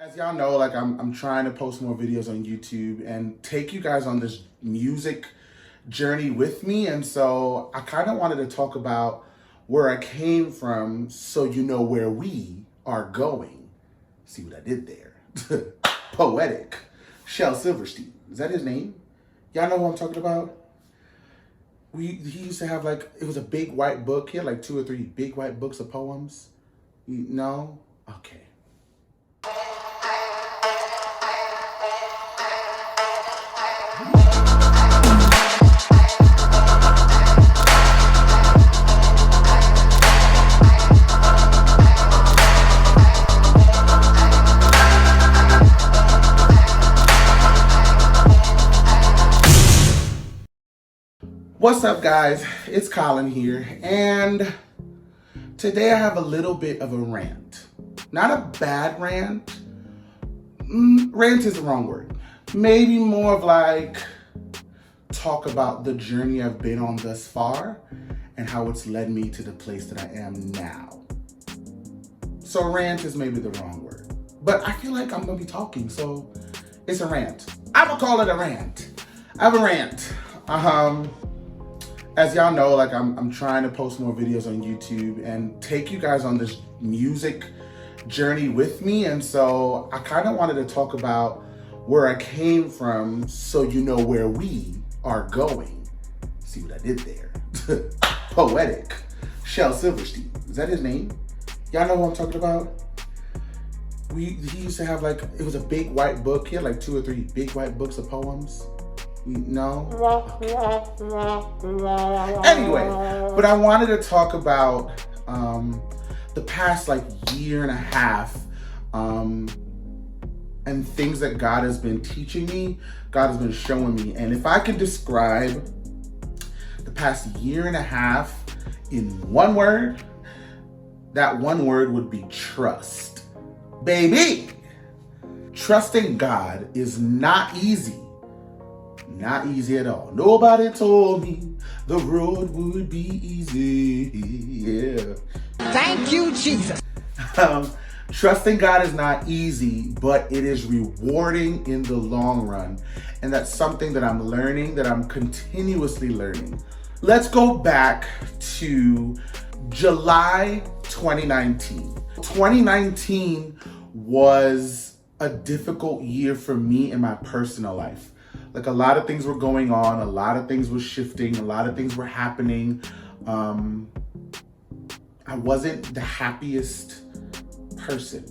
As y'all know, like I'm trying to post more videos on YouTube and take you guys on this music journey with me. And so I kind of wanted to talk about where I came from so you know where we are going. See what I did there? Poetic. Shel Silverstein. Is that his name? Y'all know who I'm talking about? He used to have it was a big white book. He had like 2 or 3 big white books of poems. No? Okay. What's up, guys? It's Collin here, and today I have a little bit of a rant. Not a bad rant. Rant is the wrong word. Maybe more of talk about the journey I've been on thus far and how it's led me to the place that I am now. So rant is maybe the wrong word, but I feel like I'm gonna be talking, so it's a rant. I would call it a rant. I have a rant. As y'all know, I'm trying to post more videos on YouTube and take you guys on this music journey with me. And so I kind of wanted to talk about where I came from so you know where we are going. See what I did there? Poetic. Shel Silverstein. Is that his name? Y'all know who I'm talking about? He used to have it was a big white book. He had like 2 or 3 big white books of poems. No? Okay. Anyway, but I wanted to talk about the past year and a half and things that God has been teaching me, God has been showing me. And if I could describe the past year and a half in one word, that one word would be trust. Baby! Trusting God is not easy. Not easy at all. Nobody told me the road would be easy. Yeah. Thank you, Jesus. Trusting God is not easy, but it is rewarding in the long run. And that's something that I'm learning, that I'm continuously learning. Let's go back to July 2019. 2019 was a difficult year for me in my personal life. A lot of things were going on, a lot of things were shifting, a lot of things were happening. I wasn't the happiest person.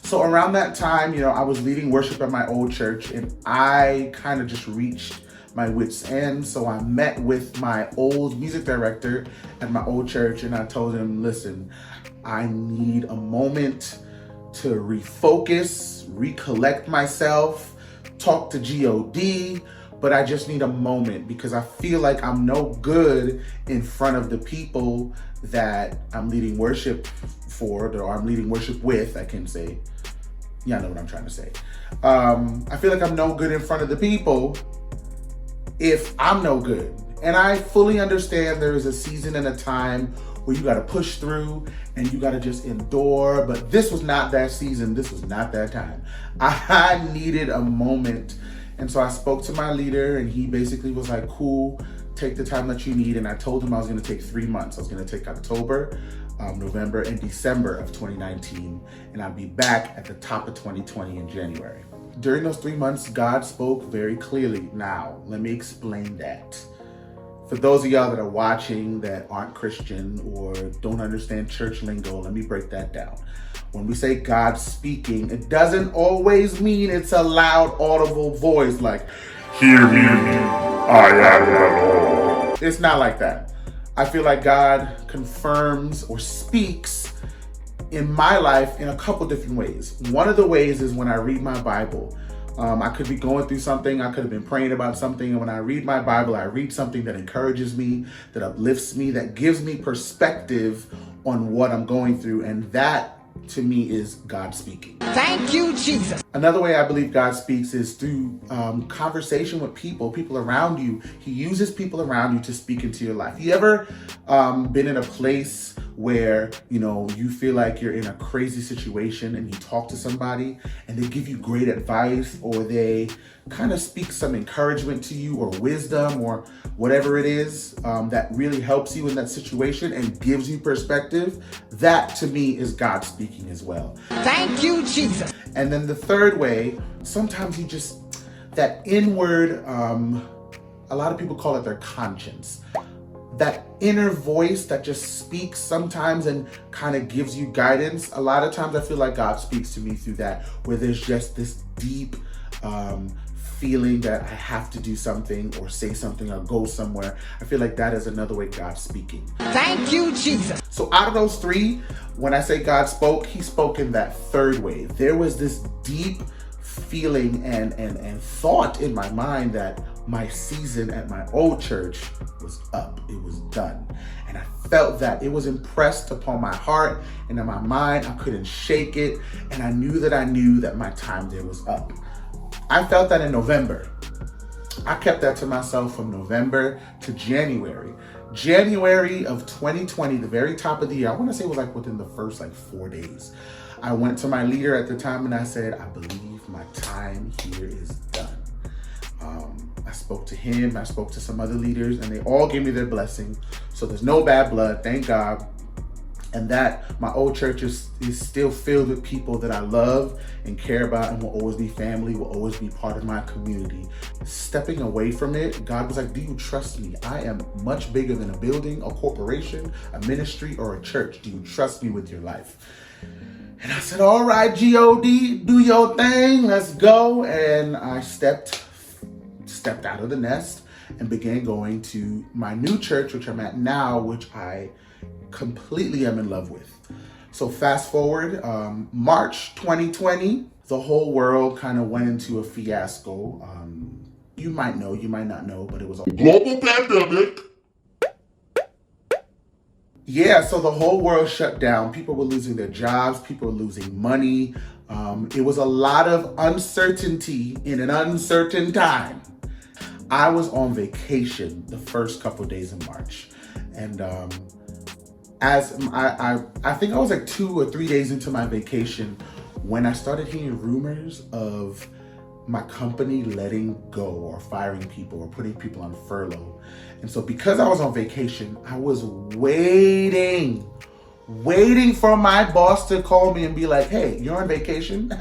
So around that time, I was leading worship at my old church and I kind of just reached my wit's end. So I met with my old music director at my old church and I told him, listen, I need a moment to refocus, recollect myself, talk to God, but I just need a moment because I feel like I'm no good in front of the people that I'm leading worship for, or I'm leading worship with, I can say. Y'all know what I'm trying to say. I feel like I'm no good in front of the people if I'm no good. And I fully understand there is a season and a time where you got to push through and you got to just endure. But this was not that season. This was not that time. I needed a moment. And so I spoke to my leader and he basically was like, cool, take the time that you need. And I told him I was going to take 3 months. I was going to take October, November, and December of 2019. And I'd be back at the top of 2020 in January. During those 3 months, God spoke very clearly. Now, let me explain that. For those of y'all that are watching that aren't Christian or don't understand church lingo, let me break that down. When we say God speaking, it doesn't always mean it's a loud, audible voice like, hear me, I am the Lord. It's not like that. I feel like God confirms or speaks in my life in a couple different ways. One of the ways is when I read my Bible. I could be going through something, I could have been praying about something, and when I read my Bible, I read something that encourages me, that uplifts me, that gives me perspective on what I'm going through, and that, to me, is God speaking. Thank you, Jesus. Another way I believe God speaks is through conversation with people around you. He uses people around you to speak into your life. You ever been in a place where, you feel like you're in a crazy situation and you talk to somebody and they give you great advice, or they kind of speak some encouragement to you or wisdom or whatever it is that really helps you in that situation and gives you perspective? That to me is God speaking as well. Thank you, Jesus. And then the third way, sometimes that inward, a lot of people call it their conscience. That inner voice that just speaks sometimes and kind of gives you guidance. A lot of times I feel like God speaks to me through that, where there's just this deep feeling that I have to do something or say something or go somewhere. I feel like that is another way God's speaking. Thank you, Jesus. So out of those three, when I say God spoke, he spoke in that third way. There was this deep feeling and thought in my mind that my season at my old church was up. It was done. And I felt that it was impressed upon my heart and in my mind. I couldn't shake it. And I knew that my time there was up. I felt that in November. I kept that to myself from November to January. January of 2020, the very top of the year, I want to say it was like within the first 4 days. I went to my leader at the time and I said, I believe my time here is done. I spoke to him, I spoke to some other leaders, and they all gave me their blessing. So there's no bad blood, thank God. And that my old church is still filled with people that I love and care about and will always be family, will always be part of my community. Stepping away from it, God was like, do you trust me? I am much bigger than a building, a corporation, a ministry, or a church. Do you trust me with your life? And I said, all right, G-O-D, do your thing, let's go. And I stepped out of the nest and began going to my new church, which I'm at now, which I completely am in love with. So fast forward, March 2020, the whole world kind of went into a fiasco. You might know, you might not know, but it was a global pandemic. Yeah, so the whole world shut down. People were losing their jobs. People were losing money. It was a lot of uncertainty in an uncertain time. I was on vacation the first couple of days in March. And as I think I was 2 or 3 days into my vacation when I started hearing rumors of my company letting go or firing people or putting people on furlough. And so because I was on vacation, I was waiting for my boss to call me and be like, hey, you're on vacation?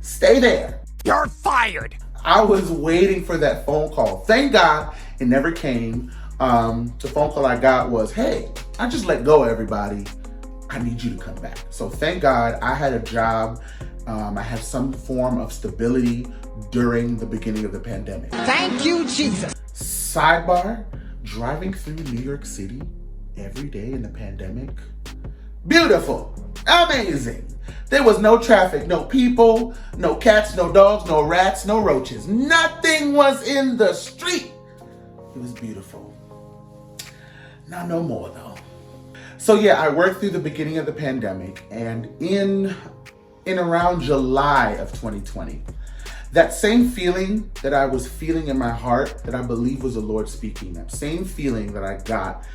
Stay there. You're fired. I was waiting for that phone call. Thank God it never came. The phone call I got was, hey, I just let go of everybody. I need you to come back. So thank God I had a job. I had some form of stability during the beginning of the pandemic. Thank you, Jesus. Sidebar, driving through New York City every day in the pandemic. Beautiful, amazing. There was no traffic, no people, no cats, no dogs, no rats, no roaches. Nothing was in the street. It was beautiful. Not no more though. So yeah, I worked through the beginning of the pandemic, and in around July of 2020, that same feeling that I was feeling in my heart that I believe was the Lord speaking, that same feeling that I got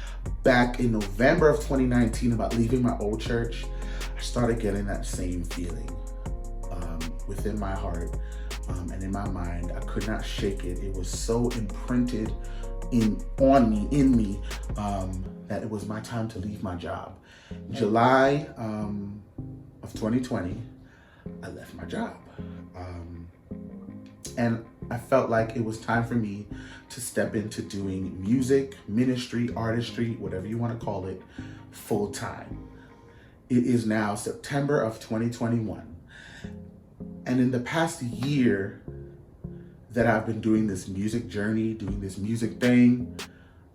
back in November of 2019 about leaving my old church, I started getting that same feeling within my heart and in my mind. I could not shake it. It was so imprinted in me that it was my time to leave my job. July of 2020, I left my job. And I felt like it was time for me to step into doing music, ministry, artistry, whatever you want to call it, full time. It is now September of 2021. And in the past year that I've been doing this music journey, doing this music thing,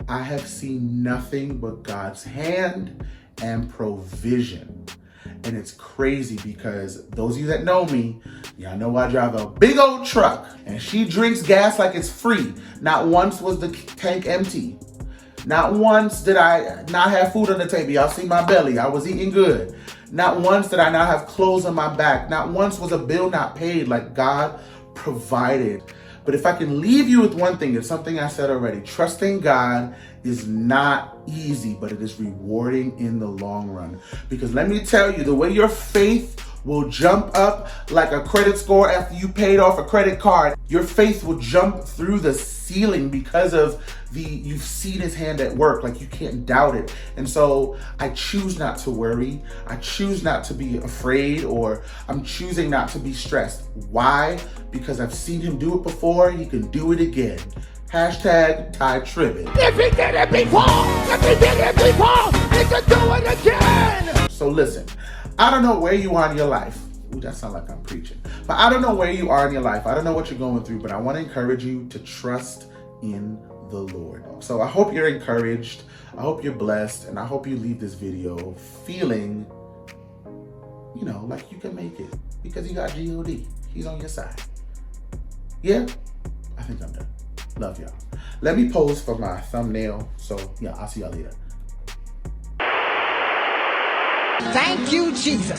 I have seen nothing but God's hand and provision. And it's crazy because those of you that know me, y'all know I drive a big old truck and she drinks gas like it's free. Not once was the tank empty. Not once did I not have food on the table. Y'all see my belly. I was eating good. Not once did I not have clothes on my back. Not once was a bill not paid. Like, God provided. But if I can leave you with one thing, it's something I said already. Trusting God is not easy, but it is rewarding in the long run. Because let me tell you, the way your faith will jump up like a credit score after you paid off a credit card, your faith will jump through the ceiling because of you've seen his hand at work. Like, you can't doubt it. And so I choose not to worry. I choose not to be afraid, or I'm choosing not to be stressed. Why? Because I've seen him do it before. He can do it again. Hashtag Ty Tribbett. If he did it before, if he did it before, he can do it again. So listen, I don't know where you are in your life. Ooh, that sounds like I'm preaching. But I don't know where you are in your life. I don't know what you're going through, but I want to encourage you to trust in the Lord. So I hope you're encouraged. I hope you're blessed. And I hope you leave this video feeling, like you can make it. Because you got G-O-D. He's on your side. Yeah? I think I'm done. Love y'all. Let me pose for my thumbnail. So yeah, I'll see y'all later. Thank you, Jesus.